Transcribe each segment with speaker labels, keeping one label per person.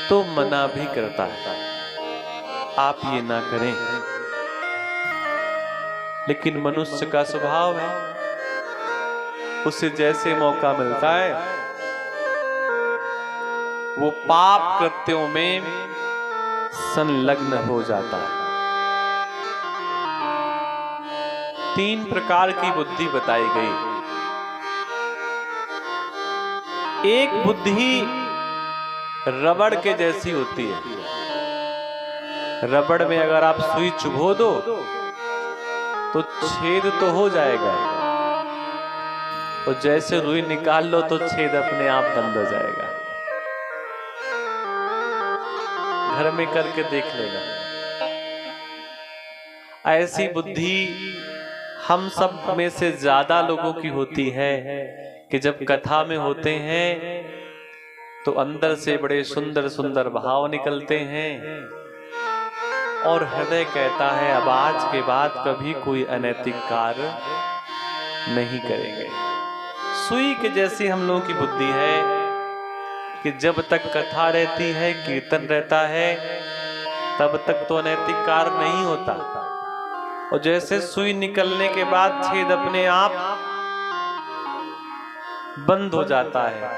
Speaker 1: तो मना भी करता है, आप ये ना करें। लेकिन मनुष्य का स्वभाव है, उसे जैसे मौका मिलता है वो पाप कृत्यों में संलग्न हो जाता है। 3 प्रकार की बुद्धि बताई गई। एक बुद्धि रबड़ के जैसी होती है। रबड़ में अगर आप सुई चुभो दो तो छेद तो हो जाएगा, और जैसे रुई निकाल लो तो छेद अपने आप बंद हो जाएगा। घर में करके देख लेना। ऐसी बुद्धि हम सब में से ज्यादा लोगों की होती है कि जब कथा में होते हैं तो अंदर से बड़े सुंदर सुंदर भाव निकलते हैं और हृदय कहता है अब आज के बाद कभी कोई अनैतिक कार्य नहीं करेंगे। सुई के जैसी हम लोगों की बुद्धि है कि जब तक कथा रहती है, कीर्तन रहता है, तब तक तो अनैतिक कार्य नहीं होता, और जैसे सुई निकलने के बाद छेद अपने आप बंद हो जाता है।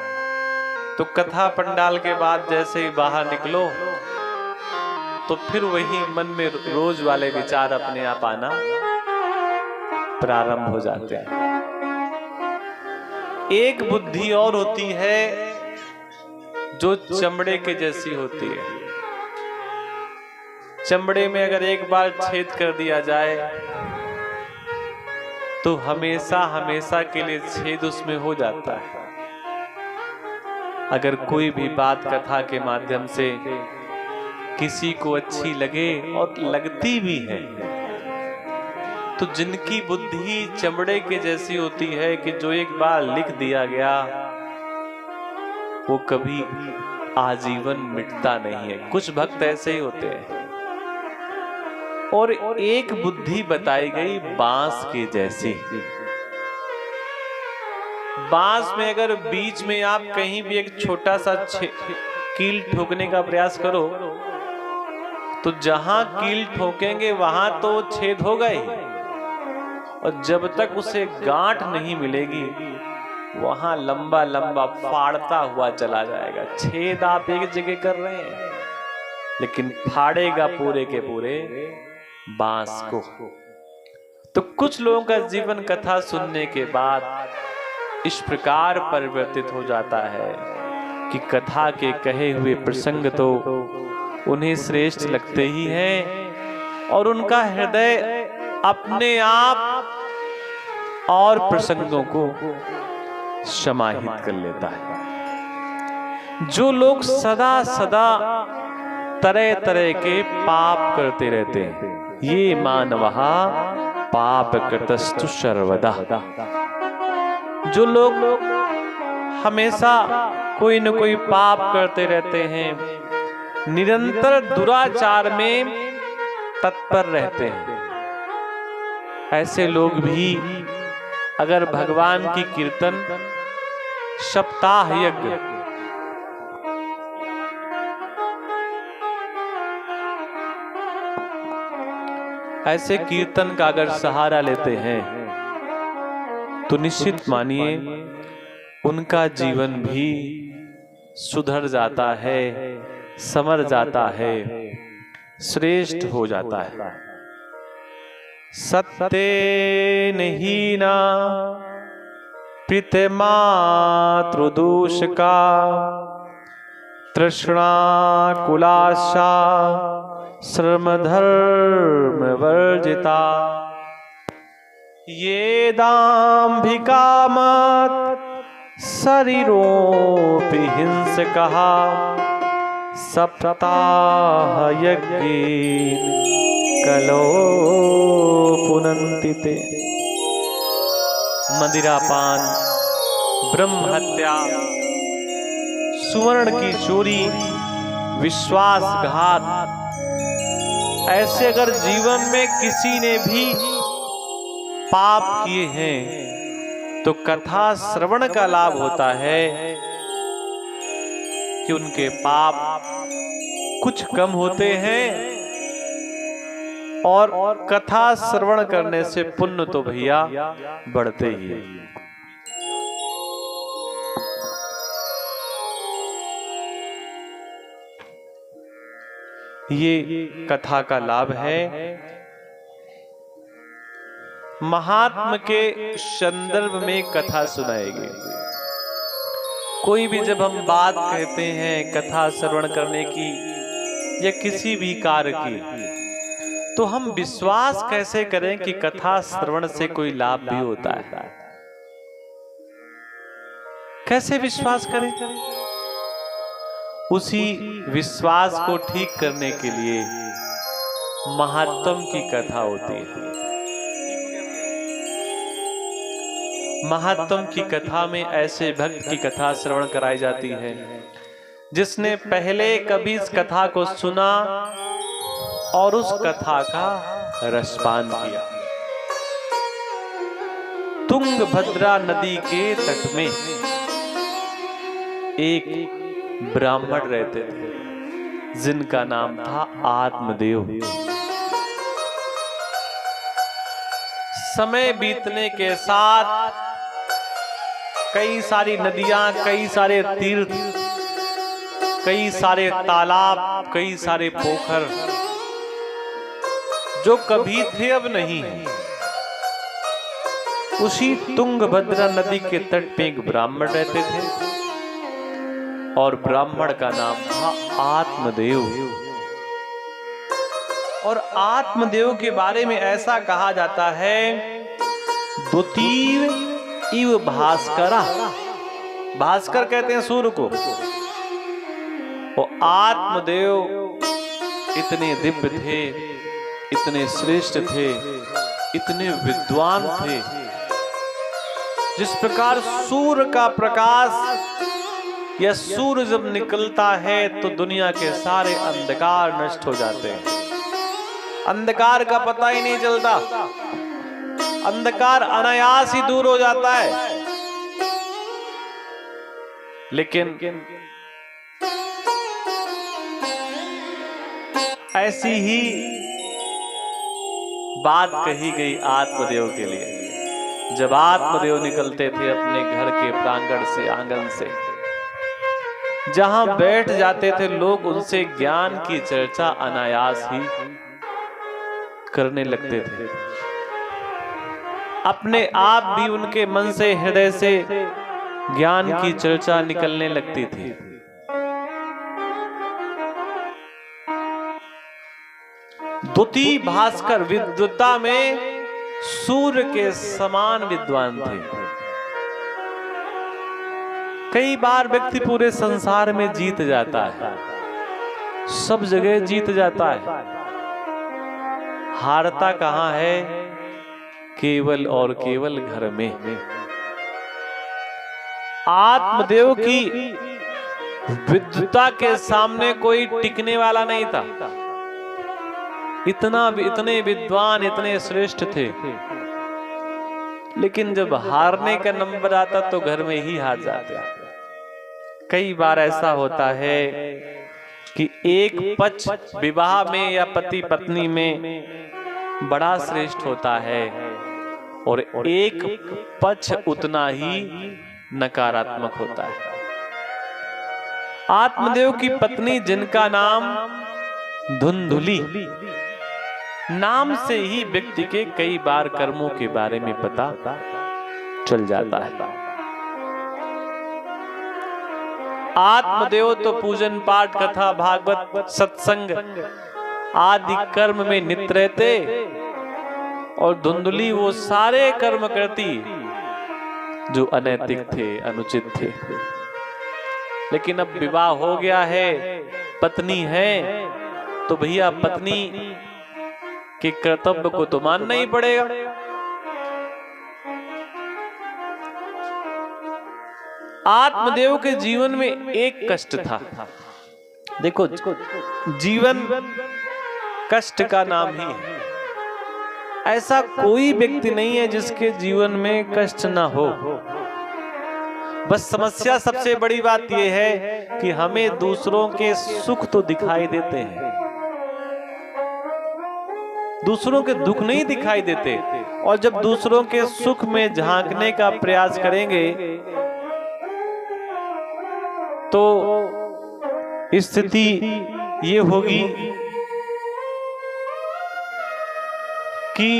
Speaker 1: तो कथा पंडाल के बाद जैसे ही बाहर निकलो तो फिर वही मन में रोज वाले विचार अपने आप आना प्रारंभ हो जाते हैं। एक बुद्धि और होती है जो चमड़े के जैसी होती है। चमड़े में अगर एक बार छेद कर दिया जाए तो हमेशा हमेशा के लिए छेद उसमें हो जाता है। अगर कोई भी बात कथा के माध्यम से किसी को अच्छी लगे, और लगती भी है, तो जिनकी बुद्धि चमड़े के जैसी होती है कि जो एक बार लिख दिया गया वो कभी आजीवन मिटता नहीं है। कुछ भक्त ऐसे ही होते हैं। और एक बुद्धि बताई गई बांस के जैसी। बांस में अगर बीच में आप कहीं भी एक छोटा सा कील ठोकने का प्रयास करो तो जहां कील ठोकेंगे वहां तो छेद होगा ही, और जब तक उसे गांठ नहीं मिलेगी वहां लंबा लंबा फाड़ता हुआ चला जाएगा। छेद आप एक जगह कर रहे हैं लेकिन फाड़ेगा पूरे के पूरे बांस को। तो कुछ लोगों का जीवन कथा सुनने के बाद इस प्रकार परिवर्तित हो जाता है कि कथा के कहे हुए प्रसंग तो उन्हें श्रेष्ठ लगते ही हैं, और उनका हृदय अपने आप और प्रसंगों को समाहित कर लेता है। जो लोग सदा सदा तरह तरह के पाप करते रहते हैं, ये मानवहा पाप कृतस्तु सर्वदा। जो लोग हमेशा कोई न कोई पाप करते रहते हैं, निरंतर दुराचार में तत्पर रहते हैं, ऐसे लोग भी अगर भगवान की कीर्तन, सप्ताह यज्ञ, ऐसे कीर्तन का अगर सहारा लेते हैं तो निश्चित मानिए उनका जीवन भी सुधर जाता है, संवर जाता है, श्रेष्ठ हो जाता है। सत्येन हीना पितृमातृदूष का तृष्णा कुलाशा श्रम धर्म वर्जिता ये दाम्भिका मत शरीरोपि हिंसकः सप्ताह यज्ञेन कलो पुनन्ति ते। मदिरापान, ब्रह्म हत्या, सुवर्ण की चोरी, विश्वासघात, ऐसे अगर जीवन में किसी ने भी पाप किए हैं तो कथा श्रवण का लाभ होता है कि उनके पाप कुछ कम होते हैं और कथा श्रवण करने से पुण्य तो भैया बढ़ते ही है। ये कथा का लाभ है। महात्मा के संदर्भ में कथा सुनाएगी। कोई भी जब हम बात कहते हैं कथा श्रवण करने की या किसी भी कार्य की, तो हम विश्वास कैसे करें कि कथा श्रवण से कोई लाभ भी होता है? कैसे विश्वास करें? उसी विश्वास को ठीक करने के लिए महात्म की कथा होती है। महात्म की कथा में ऐसे भक्त की कथा श्रवण कराई जाती है जिसने पहले कभी इस कथा को सुना और उस कथा का रसपान किया। तुंगभद्रा नदी के तट में एक ब्राह्मण रहते थे जिनका नाम था आत्मदेव। समय बीतने के साथ कई सारी नदियां, कई सारे तीर्थ, कई सारे तालाब, कई सारे पोखर जो कभी थे अब नहीं है, उसी तुंगभद्रा नदी के तट पे एक ब्राह्मण रहते थे और ब्राह्मण का नाम था आत्मदेव। और आत्मदेव के बारे में ऐसा कहा जाता है, द्वितीय इव भास्करा। भास्कर कहते हैं सूर्य को। और आत्मदेव इतने दिव्य थे, इतने श्रेष्ठ थे, इतने विद्वान थे। जिस प्रकार सूर्य का प्रकाश या सूर्य जब निकलता है तो दुनिया के सारे अंधकार नष्ट हो जाते हैं। अंधकार का पता ही नहीं चलता, अंधकार अनायास ही दूर हो जाता है। लेकिन ऐसी ही बात कही गई आत्मदेव के लिए। जब आत्मदेव निकलते थे अपने घर के प्रांगण से, आंगन से, जहां बैठ जाते थे लोग, उनसे ज्ञान की चर्चा अनायास ही करने लगते थे। अपने आप भी उनके मन से, हृदय से ज्ञान की चर्चा निकलने लगती थी। द्वितीय भास्कर विद्वता में सूर्य के समान विद्वान थे। कई बार व्यक्ति पूरे संसार में जीत जाता है, सब जगह जीत जाता है, हारता कहां है? केवल और केवल घर में। आत्मदेव की विद्वता के सामने कोई टिकने वाला नहीं था। इतने विद्वान, इतने श्रेष्ठ थे, लेकिन जब हारने का नंबर आता तो घर में ही हार जाते। कई बार ऐसा होता है कि एक पक्ष विवाह में या पति पत्नी में बड़ा श्रेष्ठ होता है और एक पक्ष उतना ही नकारात्मक होता है। आत्मदेव की पत्नी, जिनका नाम धुंधुली, नाम से ही व्यक्ति के कई बार कर्मों के बारे में पता चल जाता है। आत्मदेव तो पूजन पाठ, कथा, भागवत, सत्संग आदि कर्म में नित रहते और धुंधुली वो सारे कर्म करती जो अनैतिक थे, अनुचित थे। लेकिन अब विवाह हो गया है, पत्नी है, तो भैया पत्नी के कर्तव्य को तो मानना ही पड़ेगा। आत्मदेव के जीवन में एक कष्ट था। देखो, जीवन कष्ट का नाम ही है। ऐसा कोई व्यक्ति नहीं है जिसके जीवन में कष्ट ना हो। बस समस्या सबसे बड़ी बात यह है कि हमें दूसरों के सुख तो दिखाई देते हैं, दूसरों के दुख नहीं दिखाई देते। और जब दूसरों के सुख में झांकने का प्रयास करेंगे तो स्थिति ये होगी कि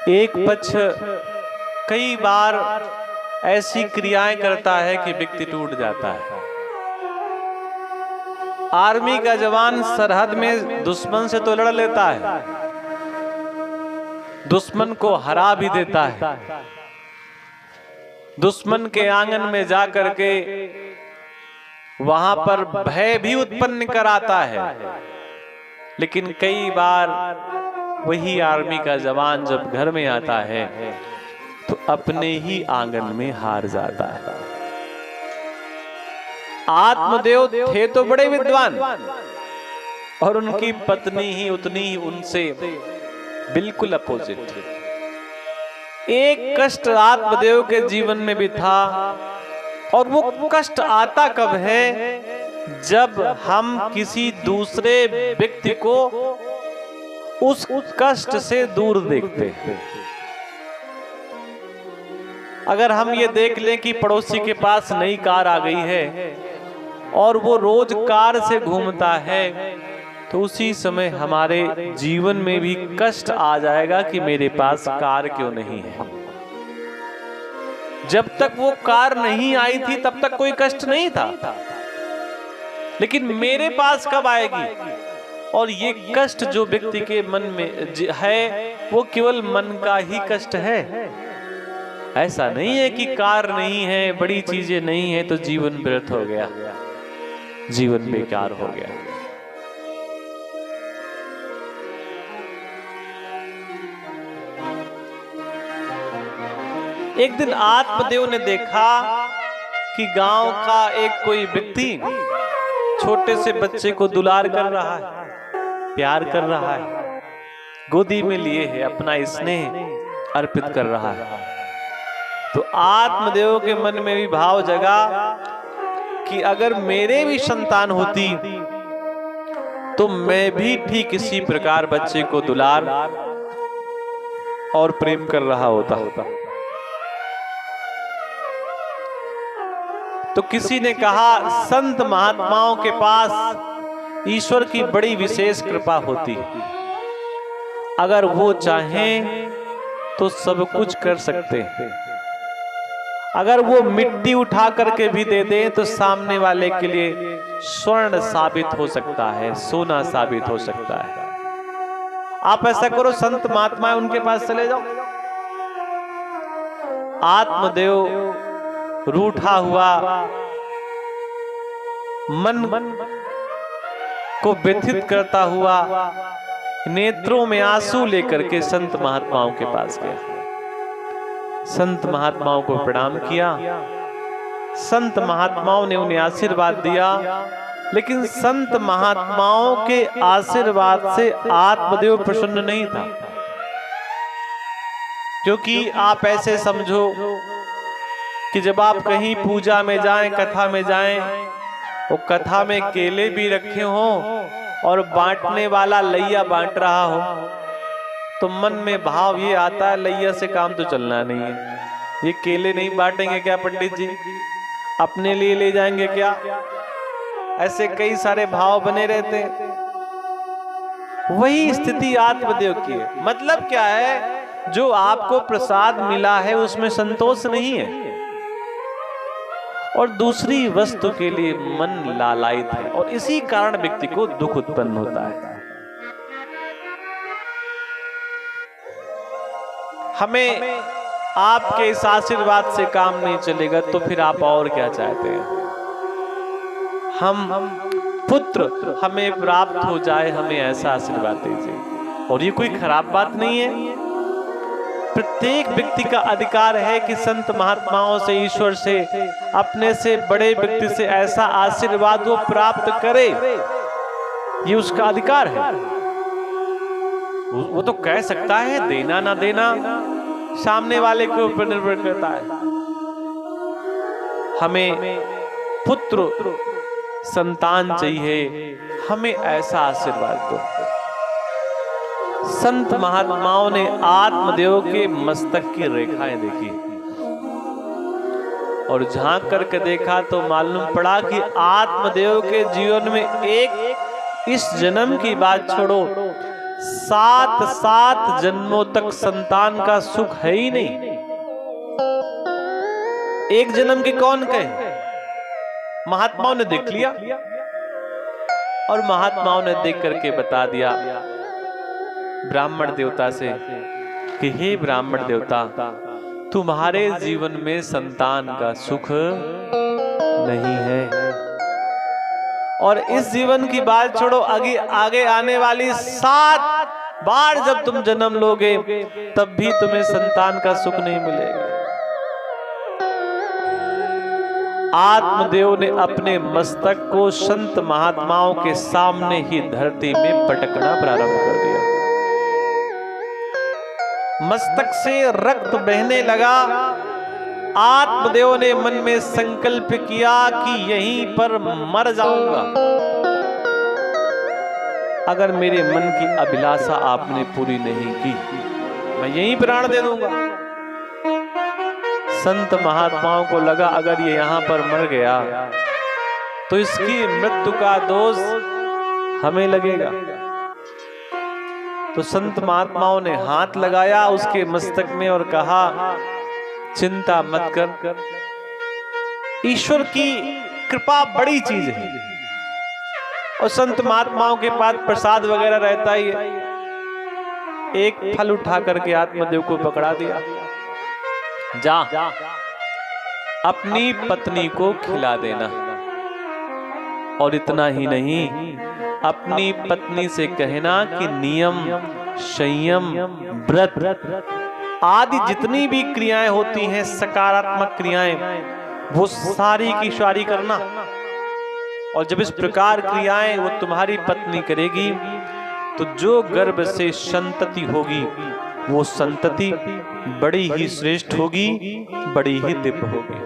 Speaker 1: एक पक्ष कई बार ऐसी क्रियाएं करता है कि व्यक्ति टूट जाता है। आर्मी का जवान सरहद में दुश्मन से तो लड़ लेता है, दुश्मन को हरा भी देता है, दुश्मन के आंगन में जा करके वहां पर भय भी उत्पन्न कराता है। लेकिन कई बार वही आर्मी का जवान जब घर में आता है तो अपने ही आंगन में हार जाता है। आत्मदेव थे तो बड़े विद्वान और उनकी पत्नी ही उतनी ही उनसे बिल्कुल अपोजिट थी। एक कष्ट आत्मदेव के जीवन में भी था और वो कष्ट आता कब है, जब हम किसी दूसरे व्यक्ति को उस कष्ट से दूर देखते हैं। अगर हम ये देख लें कि पड़ोसी के पास नई कार आ गई है और वो रोज कार से घूमता है, तो उसी समय हमारे जीवन में भी कष्ट आ जाएगा कि मेरे पास कार क्यों नहीं है। जब तक वो कार नहीं आई थी तब तक कोई कष्ट नहीं था, लेकिन मेरे पास कब आएगी? और ये कष्ट जो व्यक्ति के मन में है वो केवल मन का ही कष्ट है। ऐसा नहीं है कि कार नहीं है, बड़ी चीजें नहीं है तो जीवन व्यर्थ हो गया, जीवन बेकार हो गया। एक दिन आत्मदेव ने देखा कि गांव का एक कोई व्यक्ति छोटे से बच्चे को दुलार कर रहा है, प्यार कर रहा है, गोदी में लिए है, अपना स्नेह अर्पित कर रहा है। तो आत्मदेव के मन में भी भाव जगा कि अगर मेरे भी संतान होती तो मैं भी ठीक इसी प्रकार बच्चे को दुलार और प्रेम कर रहा होता। तो किसी ने कहा संत महात्माओं के पास ईश्वर की बड़ी विशेष कृपा होती है, अगर वो चाहें तो सब कुछ कर सकते हैं। अगर वो मिट्टी उठा करके भी दे दें तो saamne वाले के लिए स्वर्ण साबित हो सकता है, सोना साबित हो सकता है। आप ऐसा करो, संत महात्मा उनके पास चले जाओ। आत्मदेव रूठा हुआ, मन को व्यथित करता हुआ, नेत्रों में आंसू लेकर के संत महात्माओं के पास गया। संत महात्माओं को प्रणाम किया, संत महात्माओं ने उन्हें आशीर्वाद दिया। लेकिन संत महात्माओं के आशीर्वाद से आत्मदेव प्रसन्न नहीं था, क्योंकि आप ऐसे समझो कि जब आप कहीं पूजा में जाएं, कथा में जाएं, वो कथा में केले भी रखे हों और बांटने वाला लैया बांट रहा हो, तो मन में भाव ये आता है लैया से काम तो चलना नहीं है, ये केले नहीं बांटेंगे क्या पंडित जी? अपने लिए ले जाएंगे क्या? ऐसे कई सारे भाव बने रहते हैं। वही स्थिति आत्मदेव की है। मतलब क्या है? जो आपको प्रसाद मिला है उसमें संतोष नहीं है और दूसरी वस्तु के लिए मन लालायित है, और इसी कारण व्यक्ति को दुख उत्पन्न होता है। हमें आपके इस आशीर्वाद से काम नहीं चलेगा तो फिर आप और क्या चाहते हैं? हम पुत्र हमें प्राप्त हो जाए, हमें ऐसा आशीर्वाद दीजिए। और ये कोई खराब बात नहीं है। प्रत्येक व्यक्ति का अधिकार है कि संत महात्माओं से, ईश्वर से, अपने से बड़े व्यक्ति से ऐसा आशीर्वाद वो प्राप्त करे। ये उसका अधिकार है। वो तो कह सकता है, देना ना देना सामने वाले के ऊपर निर्भर करता है। हमें पुत्र संतान चाहिए, हमें ऐसा आशीर्वाद दो। संत महात्माओं ने आत्मदेव के मस्तक की रेखाएं देखी और झांक करके देखा तो मालूम पड़ा कि आत्मदेव के जीवन में एक इस जन्म की बात छोड़ो, 7 जन्मों तक संतान का सुख है ही नहीं। एक जन्म के कौन कहे? महात्माओं ने देख लिया और महात्माओं ने देख करके बता दिया ब्राह्मण देवता से कि हे ब्राह्मण देवता, तुम्हारे जीवन में संतान का सुख नहीं है, और इस जीवन की बात छोड़ो, आगे आने वाली 7 बार जब तुम जन्म लोगे तब भी तुम्हें संतान का सुख नहीं मिलेगा। आत्मदेव ने अपने मस्तक को संत महात्माओं के सामने ही धरती में पटकना प्रारंभ कर दिया। मस्तक से रक्त बहने लगा। आत्मदेव ने मन में संकल्प किया कि यहीं पर मर जाऊंगा। अगर मेरे मन की अभिलाषा आपने पूरी नहीं की, मैं यहीं प्राण दे दूंगा। संत महात्माओं को लगा अगर ये यहां पर मर गया तो इसकी मृत्यु का दोष हमें लगेगा। तो संत महात्माओं ने हाथ लगाया उसके मस्तक में और कहा, चिंता मत कर, ईश्वर की कृपा बड़ी चीज है। और संत महात्माओं के पास प्रसाद वगैरह रहता ही है। एक फल उठा करके आत्मदेव को पकड़ा दिया, जा अपनी पत्नी को खिला देना। और इतना ही नहीं, अपनी पत्नी से कहना कि नियम, संयम, व्रत आदि जितनी भी क्रियाएं होती हैं, सकारात्मक क्रियाएं, वो सारी की सारी करना। और जब इस प्रकार क्रियाएं वो तुम्हारी पत्नी करेगी तो जो गर्भ से संतति होगी वो संतति बड़ी ही श्रेष्ठ होगी, बड़ी ही दिव्य होगी।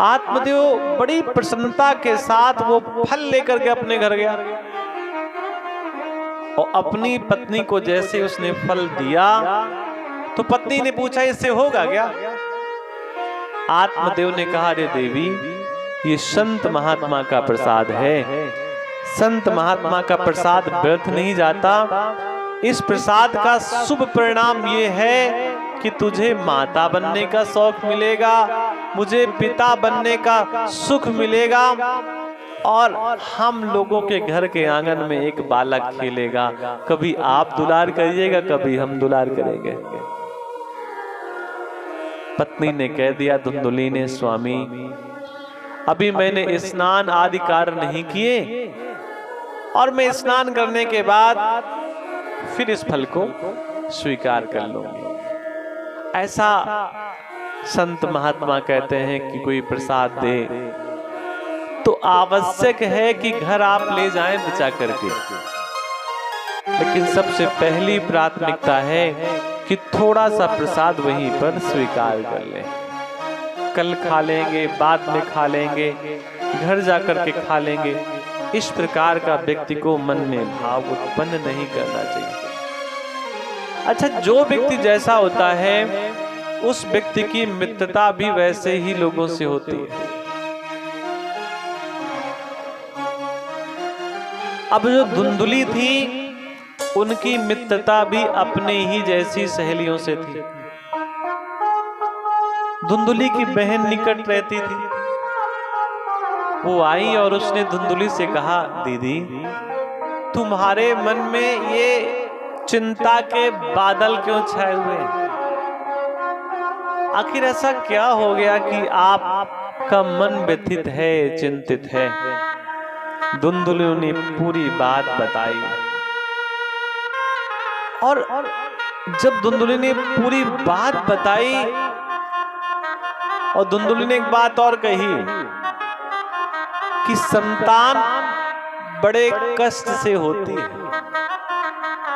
Speaker 1: आत्मदेव बड़ी प्रसन्नता के साथ वो फल लेकर के अपने घर गया और अपनी पत्नी को जैसे उसने फल दिया तो पत्नी ने पूछा, इससे होगा क्या? आत्मदेव ने कहा, अरे देवी, ये संत महात्मा का प्रसाद है। संत महात्मा का प्रसाद व्यर्थ नहीं जाता। इस प्रसाद का शुभ परिणाम ये है कि तुझे माता बनने का शौक मिलेगा, मुझे पिता बनने का सुख मिलेगा, और हम लोगों के घर के आंगन में एक बालक खेलेगा। कभी आप दुलार करिएगा, कभी हम दुलार करेंगे। पत्नी ने कह दिया धुंधुली ने, स्वामी, अभी मैंने स्नान आदि कार्य नहीं किए और मैं स्नान करने के बाद फिर इस फल को स्वीकार कर लूंगी। ऐसा संत महात्मा कहते हैं कि कोई प्रसाद दे तो आवश्यक है कि घर आप ले जाएं बचा करके, लेकिन सबसे पहली प्राथमिकता है कि थोड़ा सा प्रसाद वहीं पर स्वीकार कर लें। कल खा लेंगे, बाद में खा लेंगे, घर जाकर के खा लेंगे, इस प्रकार का व्यक्ति को मन में भाव उत्पन्न नहीं करना चाहिए। अच्छा, जो व्यक्ति जैसा होता है उस व्यक्ति की मित्रता भी वैसे ही लोगों से होती है। अब जो धुंधुली थी उनकी मित्रता भी अपने ही जैसी सहेलियों से थी। धुंधुली की बहन निकट रहती थी। वो आई और उसने धुंधुली से कहा, दीदी तुम्हारे मन में ये चिंता के बादल क्यों छाए हुए हैं? आखिर ऐसा क्या हो गया कि आपका मन व्यथित है, चिंतित है? धुंधुली ने पूरी बात बताई। और जब धुंधुली ने पूरी बात बताई और धुंधुली ने एक बात और कही कि संतान बड़े कष्ट से होती है,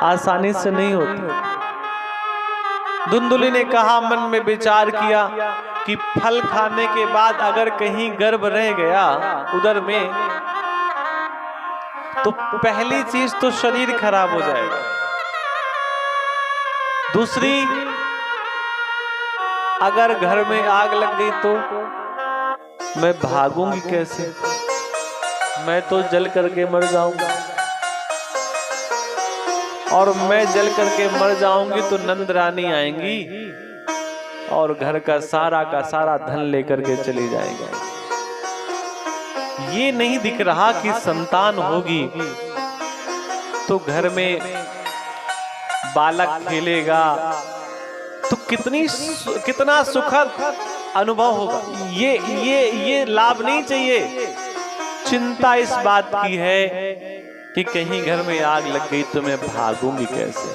Speaker 1: आसानी से नहीं होती। धुंधुली ने कहा, मन में विचार किया कि फल खाने के बाद अगर कहीं गर्भ रह गया उधर में, तो पहली चीज तो शरीर खराब हो जाएगा, दूसरी अगर घर में आग लग गई तो मैं भागूंगी कैसे? मैं तो जल करके मर जाऊंगा, और मैं जल करके मर जाऊंगी तो नंद रानी आएंगी और घर का सारा धन लेकर के चली जाएगी। ये नहीं दिख रहा कि संतान होगी तो घर में बालक खेलेगा तो कितना सुखद अनुभव होगा। ये लाभ नहीं चाहिए। चिंता इस बात की है कि कहीं घर में आग लग गई तो मैं भागूंगी कैसे?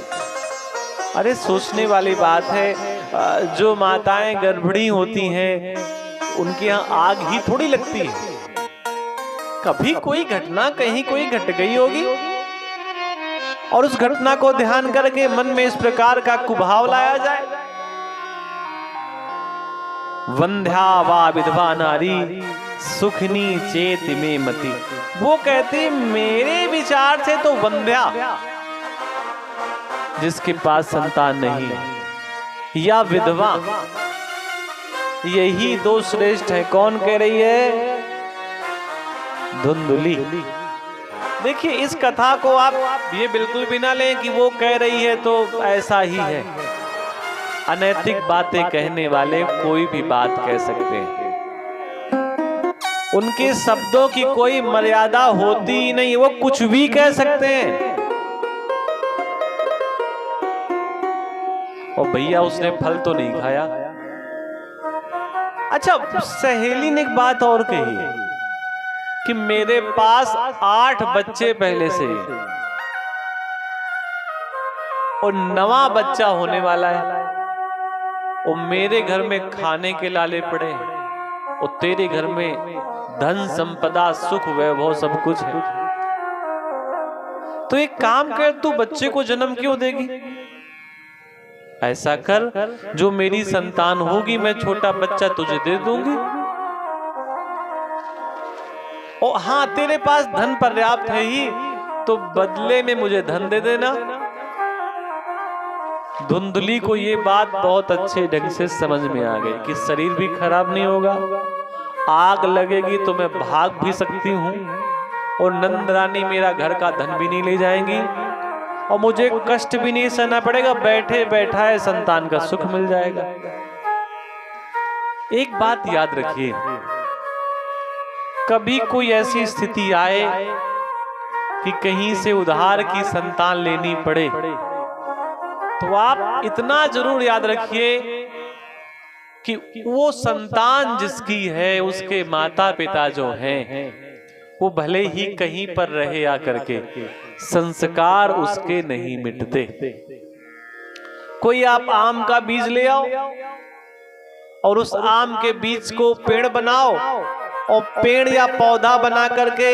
Speaker 1: अरे सोचने वाली बात है। जो माताएं गर्भिणी होती हैं उनके यहाँ आग ही थोड़ी लगती है। कभी कोई घटना कहीं कोई घट गई होगी और उस घटना को ध्यान करके मन में इस प्रकार का कुभाव लाया जाए। वंध्या वा विधवा नारी सुखनी चेत में मति। वो कहती मेरे विचार से तो वंध्या जिसके पास संतान नहीं या विधवा, यही दो श्रेष्ठ है। कौन कह रही है? धुंधुली। देखिए इस कथा को आप ये बिल्कुल भी ना लें कि वो कह रही है तो ऐसा ही है। अनैतिक बातें कहने वाले कोई भी बात कह सकते हैं, उनके शब्दों की कोई मर्यादा होती ही नहीं, वो कुछ भी कह सकते हैं। और भैया उसने फल तो नहीं खाया। अच्छा, सहेली ने एक बात और कही कि मेरे पास 8 बच्चे पहले से ही और 9वां बच्चा होने वाला है, और मेरे घर में खाने के लाले पड़े हैं, और तेरे घर में धन संपदा सुख वैभव सब कुछ है। तो एक काम कर, तू बच्चे को जन्म क्यों देगी? ऐसा कर, जो मेरी संतान होगी मैं छोटा बच्चा तुझे दे दूंगी। और हाँ, तेरे पास धन पर्याप्त है ही, तो बदले में मुझे धन दे देना। धुंधुली को ये बात बहुत अच्छे ढंग से समझ में आ गई कि शरीर भी खराब नहीं होगा, आग लगेगी तो मैं भाग भी सकती हूँ, और नंद रानी मेरा घर का धन भी नहीं ले जाएंगी, और मुझे कष्ट भी नहीं सहना पड़ेगा, बैठे बैठाए संतान का सुख मिल जाएगा। एक बात याद रखिए, कभी कोई ऐसी स्थिति आए कि कहीं से उधार की संतान लेनी पड़े, तो आप इतना जरूर याद रखिए कि वो संतान जिसकी है उसके माता पिता जो हैं वो भले ही कहीं पर रहे आकर के, संस्कार उसके नहीं मिटते। कोई आप आम का बीज ले आओ और उस आम के बीज को पेड़ बनाओ, और पेड़ या पौधा बना करके